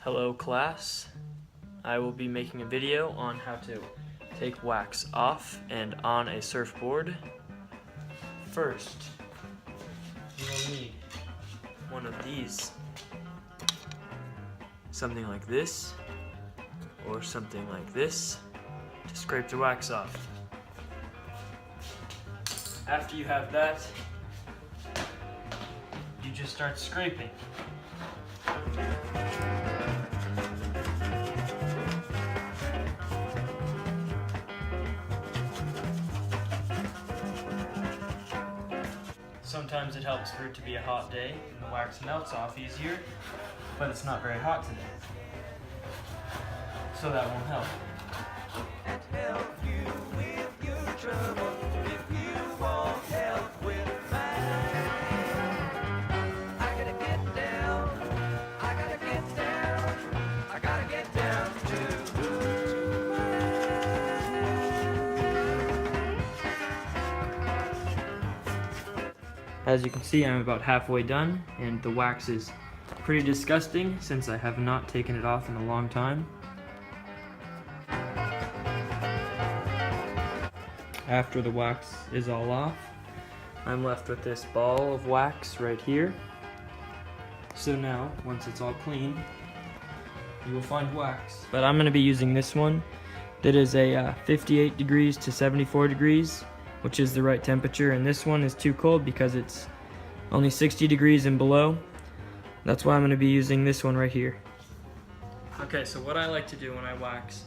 Hello class, I will be making a video on how to take wax off and on a surfboard. First, you will need one of these, something like this, or something like this, to scrape the wax off. After you have that, you just start scraping. Sometimes it helps for it to be a hot day and the wax melts off easier, but it's not very hot today, so that won't help. As you can see, I'm about halfway done, and the wax is pretty disgusting since I have not taken it off in a long time. After the wax is all off, I'm left with this ball of wax right here. So now, once it's all clean, you will find wax. But I'm going to be using this one that is a 58 degrees to 74 degrees. Which is the right temperature, and this one is too cold because it's only 60 degrees and below. That's why I'm going to be using this one right here. Okay, so what I like to do when I wax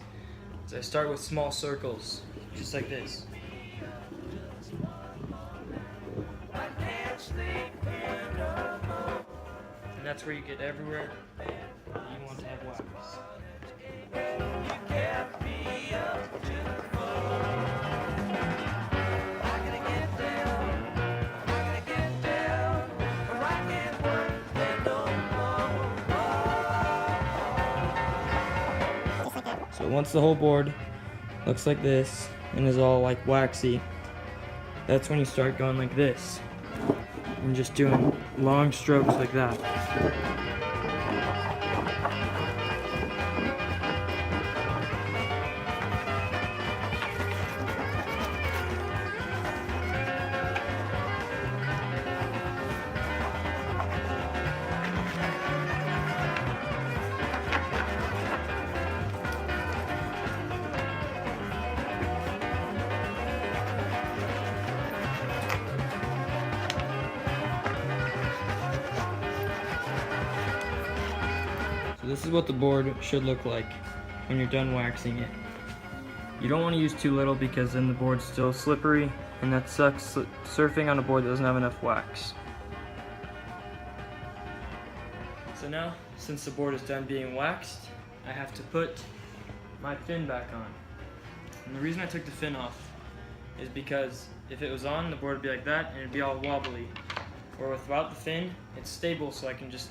is I start with small circles, just like this. And that's where you get everywhere that you want to have wax. So once the whole board looks like this and is all like waxy, that's when you start going like this and just doing long strokes like that. This is what the board should look like when you're done waxing it. You don't want to use too little because then the board's still slippery, and that sucks surfing on a board that doesn't have enough wax. So now, since the board is done being waxed, I have to put my fin back on. And the reason I took the fin off is because if it was on, the board would be like that and it'd be all wobbly. Or without the fin, it's stable, so I can just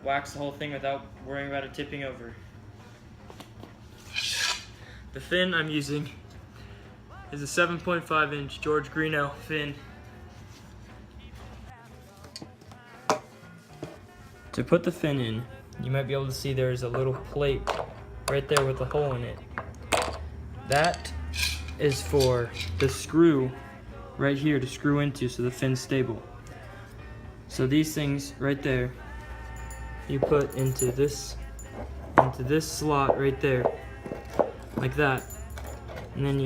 wax the whole thing without worrying about it tipping over. The fin I'm using is a 7.5 inch George Greenough fin. To put the fin in, you might be able to see there's a little plate right there with a hole in it. That is for the screw right here to screw into so the fin's stable. So these things right there, you put into this slot right there, like that, and then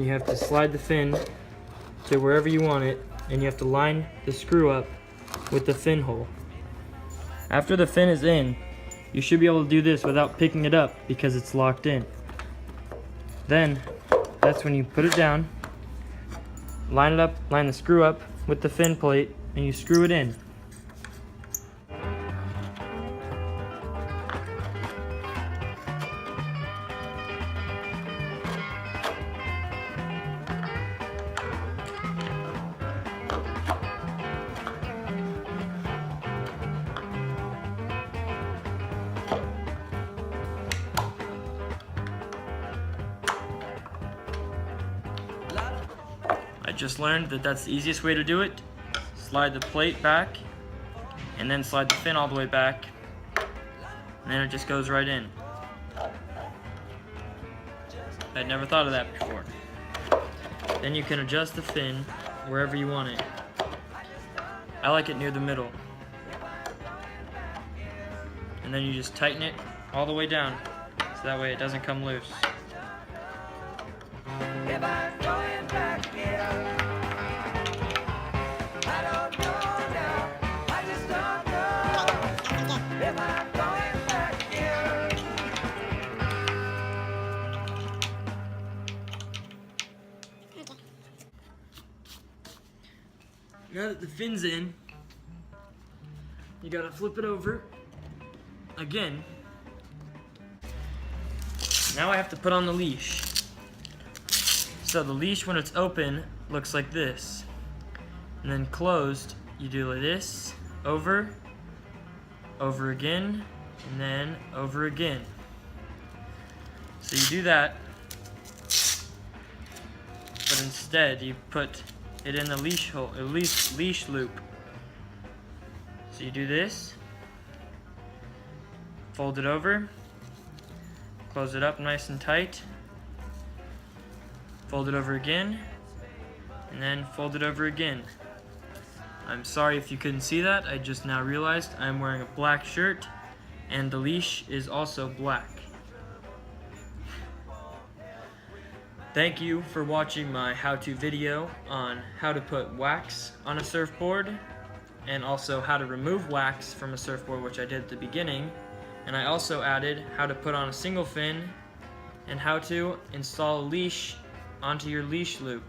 you have to slide the fin to wherever you want it, and you have to line the screw up with the fin hole. After the fin is in, you should be able to do this without picking it up because it's locked in. Then that's when you put it down, line it up, line the screw up with the fin plate, and you screw it in. I just learned that that's the easiest way to do it. Slide the plate back and then slide the fin all the way back and then it just goes right in. I'd never thought of that before. Then you can adjust the fin wherever you want it. I like it near the middle. And then you just tighten it all the way down, so that way it doesn't come loose. If I'm going back here, I don't know now, I just don't know. If I'm going back here. Now that the fin's in, you gotta flip it over again. Now I have to put on the leash. So the leash, when it's open, looks like this. And then closed, you do like this, over, over again, and then over again. So you do that, but instead you put it in the leash hole, leash loop. So you do this, fold it over, close it up nice and tight, fold it over again, and then fold it over again. I'm sorry if you couldn't see that, I just now realized I'm wearing a black shirt and the leash is also black. Thank you for watching my how-to video on how to put wax on a surfboard, and also how to remove wax from a surfboard, which I did at the beginning. And I also added how to put on a single fin and how to install a leash onto your leash loop.